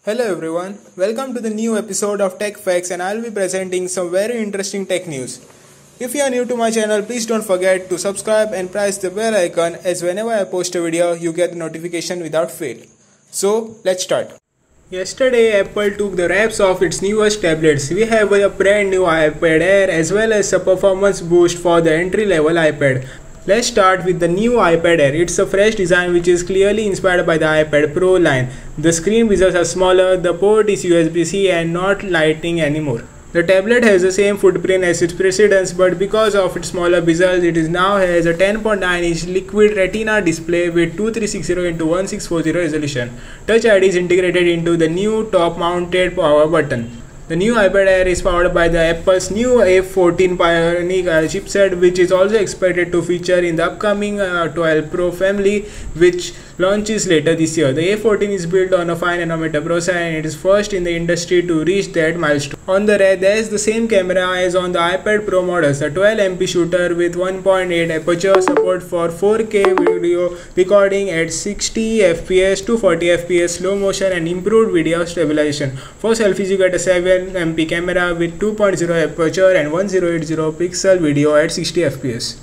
Hello everyone, welcome to the new episode of Tech Facts, and I'll be presenting some very interesting tech news. If you are new to my channel, please don't forget to subscribe and press the bell icon, as whenever I post a video you get the notification without fail. So let's start. Yesterday Apple took the wraps off its newest tablets. We have a brand new iPad Air as well as a performance boost for the entry level iPad. Let's start with the new iPad Air. It's a fresh design which is clearly inspired by the iPad Pro line. The screen bezels are smaller, the port is USB-C and not Lightning anymore. The tablet has the same footprint as its precedents, but because of its smaller bezels, it now has a 10.9-inch liquid retina display with 2360x1640 resolution. Touch ID is integrated into the new top-mounted power button. The new iPad Air is powered by the Apple's new A14 Bionic chipset, which is also expected to feature in the upcoming 12 Pro family, which launches later this year. The A14 is built on a 5nm processor and it is first in the industry to reach that milestone. On the rear, there is the same camera as on the iPad Pro models, a 12MP shooter with 1.8 aperture, support for 4K video recording at 60fps, 240fps slow motion and improved video stabilization. For selfies, you get a 7MP camera with 2.0 aperture and 1080 pixel video at 60fps.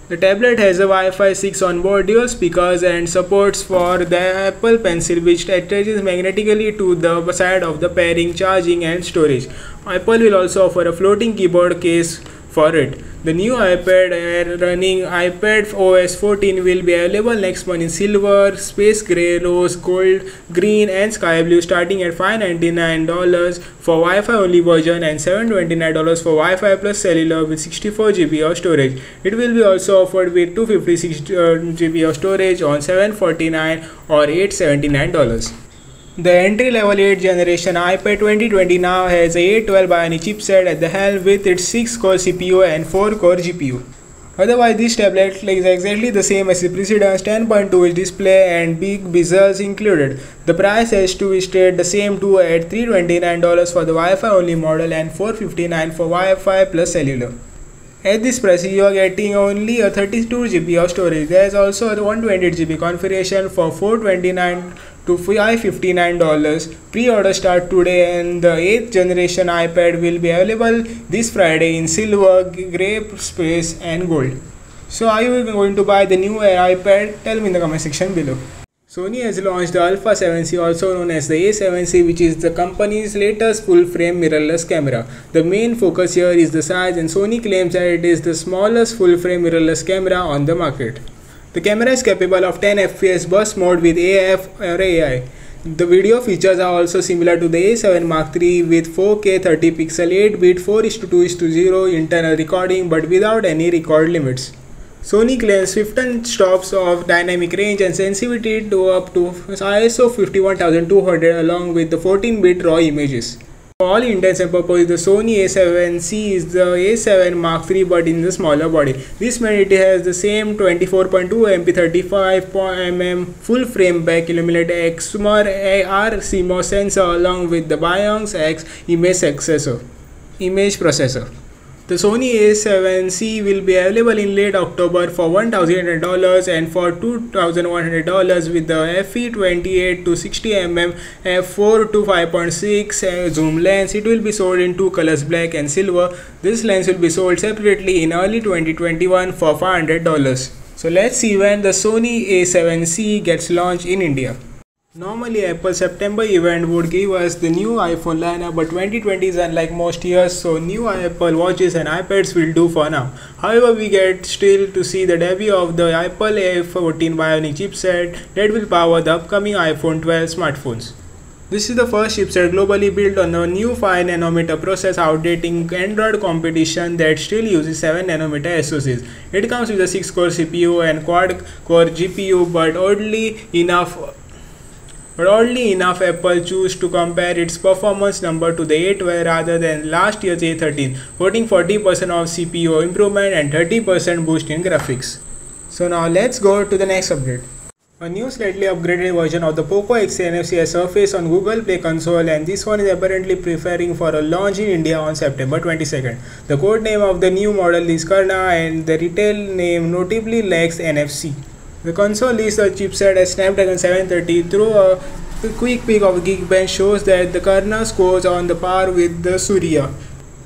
The tablet has a Wi-Fi 6 onboard, dual speakers and supports for the Apple Pencil, which attaches magnetically to the side of the pairing, charging and storage. Apple will also offer a floating keyboard case for it. The new iPad Air running iPad OS 14 will be available next month in silver, space grey, rose gold, green and sky blue, starting at $599 for Wi-Fi only version and $729 for Wi-Fi plus cellular with 64GB of storage. It will be also offered with 256GB of storage on $749 or $879. The entry-level 8th generation iPad 2020 now has a A12 Bionic chipset at the helm with its 6-core CPU and 4-core GPU. Otherwise, this tablet is exactly the same as the precedence, 10.2-inch display and big bezels included. The price has to stay the same too at $329 for the Wi-Fi only model and $459 for Wi-Fi plus cellular. At this price, you are getting only a 32GB of storage. There is also a 128GB configuration for $429 to $559. Pre-order start today, and the 8th generation iPad will be available this Friday in silver, grey, space and gold. So are you going to buy the new iPad? Tell me in the comment section below. Sony has launched the Alpha 7C, also known as the A7C, which is the company's latest full-frame mirrorless camera. The main focus here is the size, and Sony claims that it is the smallest full-frame mirrorless camera on the market. The camera is capable of 10fps burst mode with AF or AI. The video features are also similar to the A7 Mark III with 4K 30pixel 8-bit 4:2:0 internal recording, but without any record limits. Sony claims 15 stops of dynamic range and sensitivity to up to ISO 51200 along with the 14-bit RAW images. For all intents and purposes, the Sony A7C is the A7 Mark III but in the smaller body. This means it has the same 24.2MP 35mm full frame back illuminated exmor AR CMOS sensor along with the Biox X image processor. The Sony A7C will be available in late October for $1,800 and for $2,100 with the FE28 to 60mm f4 to 5.6 zoom lens. It will be sold in two colors, black and silver. This lens will be sold separately in early 2021 for $500. So let's see when the Sony A7C gets launched in India. Normally, Apple's September event would give us the new iPhone lineup, but 2020 is unlike most years, so new Apple Watches and iPads will do for now. However, we get still to see the debut of the Apple A14 Bionic chipset that will power the upcoming iPhone 12 smartphones. This is the first chipset globally built on a new 5nm process, outdating Android competition that still uses 7nm SoCs. It comes with a 6-core CPU and quad-core GPU, but oddly enough, Apple chose to compare its performance number to the A12 rather than last year's A13, quoting 40% of CPU improvement and 30% boost in graphics. So now let's go to the next update. A new slightly upgraded version of the Poco X3 NFC has surfaced on Google Play console, and this one is apparently preparing for a launch in India on September 22nd. The code name of the new model is Karna and the retail name notably lacks NFC. The console is a chipset as Snapdragon 730 through a A quick peek of Geekbench shows that the Karna scores on the par with the Surya.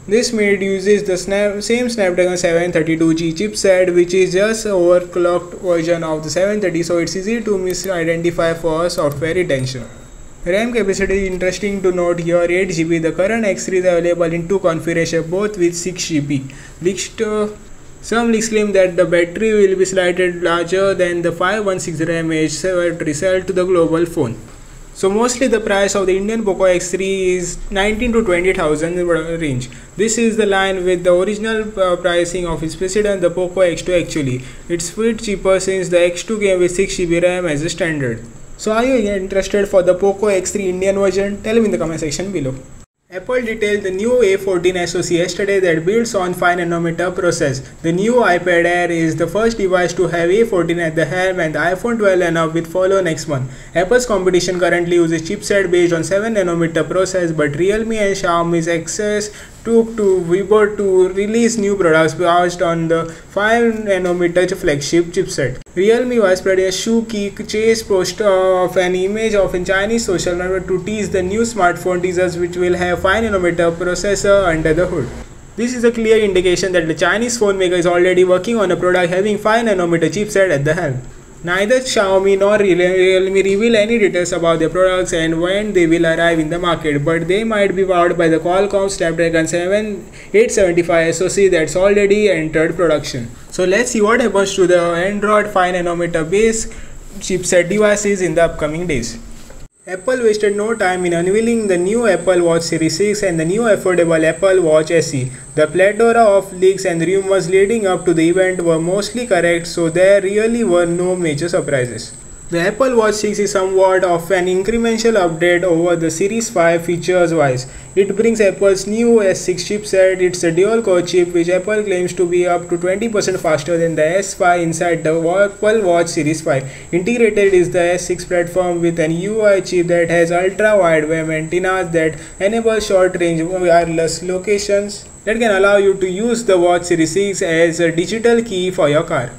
This made uses the same Snapdragon 732G chipset, which is just overclocked version of the 730, so it's easy to misidentify for software retention. RAM capacity is interesting to note here, 8GB. The current X3 is available in two configurations, both with 6GB. Some leaks claim that the battery will be slightly larger than the 516 mAh battery cell to the global phone. So mostly the price of the Indian Poco X3 is 19 to 20,000 range. This is the line with the original pricing of its precedent, the Poco X2 actually. It's bit cheaper since the X2 came with 6GB RAM as a standard. So are you interested for the Poco X3 Indian version? Tell me in the comment section below. Apple detailed the new A14 SoC yesterday that builds on 5nm process. The new iPad Air is the first device to have A14 at the helm, and the iPhone 12 lineup will follow next month. Apple's competition currently uses chipset based on 7nm process, but Realme and Xiaomi's access took to Weibo to release new products based on the 5nm flagship chipset. Realme Vice President Shu Qi chased post of an image of a Chinese social network to tease the new smartphone teasers, which will have 5nm processor under the hood. This is a clear indication that the Chinese phone maker is already working on a product having 5nm chipset at the helm. Neither Xiaomi nor Realme reveal any details about their products and when they will arrive in the market, but they might be powered by the Qualcomm Snapdragon 875 SoC that's already entered production. So let's see what happens to the Android 5nm based chipset devices in the upcoming days. Apple wasted no time in unveiling the new Apple Watch Series 6 and the new affordable Apple Watch SE. The plethora of leaks and rumors leading up to the event were mostly correct, so there really were no major surprises. The Apple Watch 6 is somewhat of an incremental update over the Series 5 features wise. It brings Apple's new S6 chipset. It's a dual-core chip which Apple claims to be up to 20% faster than the S5 inside the Apple Watch Series 5. Integrated is the S6 platform with an UI chip that has ultra-wideband antennas that enable short-range wireless locations that can allow you to use the Watch Series 6 as a digital key for your car.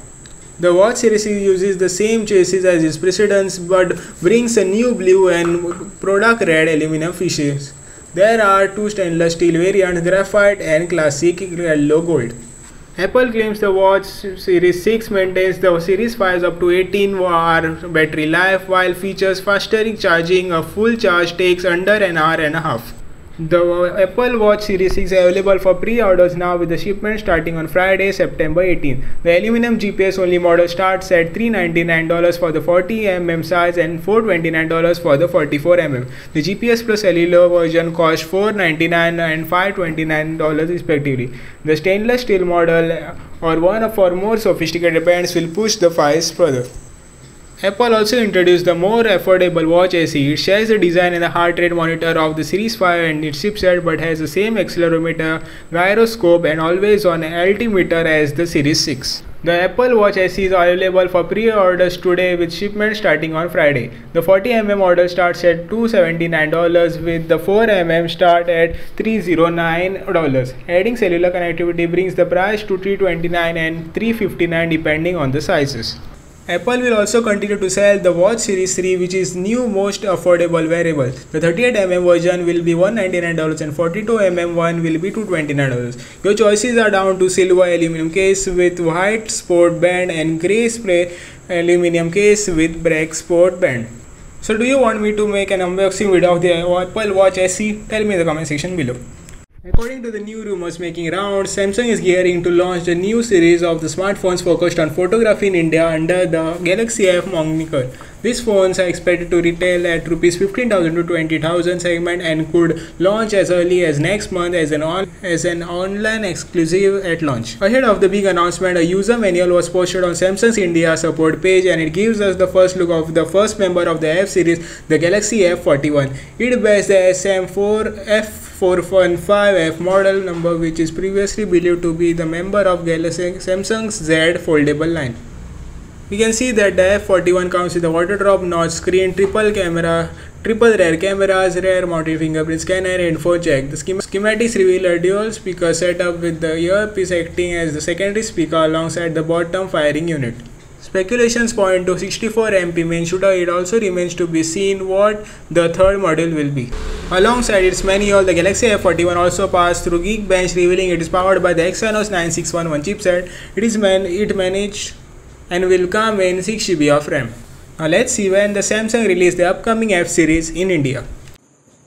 The Watch Series uses the same chassis as its precedents but brings a new blue and product red aluminum finishes. There are two stainless steel variants, graphite and classic yellow gold. Apple claims the Watch Series 6 maintains the Series 5's up to 18-hour battery life while features faster charging. A full charge takes under an hour and a half. The Apple Watch Series 6 is available for pre-orders now with the shipment starting on Friday, September 18. The aluminum GPS only model starts at $399 for the 40mm size and $429 for the 44mm. The GPS plus cellular version costs $499 and $529 respectively. The stainless steel model or one of our more sophisticated brands will push the price further. Apple also introduced the more affordable Watch SE. It shares the design and the heart rate monitor of the Series 5 and its chipset but has the same accelerometer, gyroscope and always-on altimeter as the Series 6. The Apple Watch SE is available for pre-orders today with shipment starting on Friday. The 40mm model starts at $279 with the 4mm start at $309. Adding cellular connectivity brings the price to $329 and $359 depending on the sizes. Apple will also continue to sell the Watch Series 3, which is new most affordable wearable. The 38mm version will be $199 and 42mm one will be $229. Your choices are down to silver aluminum case with white sport band and grey spray aluminum case with black sport band. So do you want me to make an unboxing video of the Apple Watch SE? Tell me in the comment section below. According to the new rumors making rounds, Samsung is gearing to launch the new series of the smartphones focused on photography in India under the Galaxy F moniker. These phones are expected to retail at Rs 15,000 to 20,000 segment and could launch as early as next month as an online exclusive at launch. Ahead of the big announcement, a user manual was posted on Samsung's India support page and it gives us the first look of the first member of the F series, the Galaxy F41. It bears the SM4F415F model number, which is previously believed to be the member of Samsung's Z foldable line. We can see that the F41 comes with a water drop notch screen, triple rear cameras, rear mounted fingerprint scanner and phone jack. The schematics reveal a dual speaker setup with the earpiece acting as the secondary speaker alongside the bottom firing unit. Speculations point to 64MP main shooter. It also remains to be seen what the third model will be. Alongside its manual, the Galaxy F41 also passed through Geekbench, revealing it is powered by the Exynos 9611 chipset. It managed and will come in 6GB of RAM. Now let's see when the Samsung release the upcoming F series in India.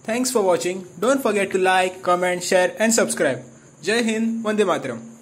Thanks for watching. Don't forget to like, comment, share and subscribe. Jai Hind, Vande Mataram.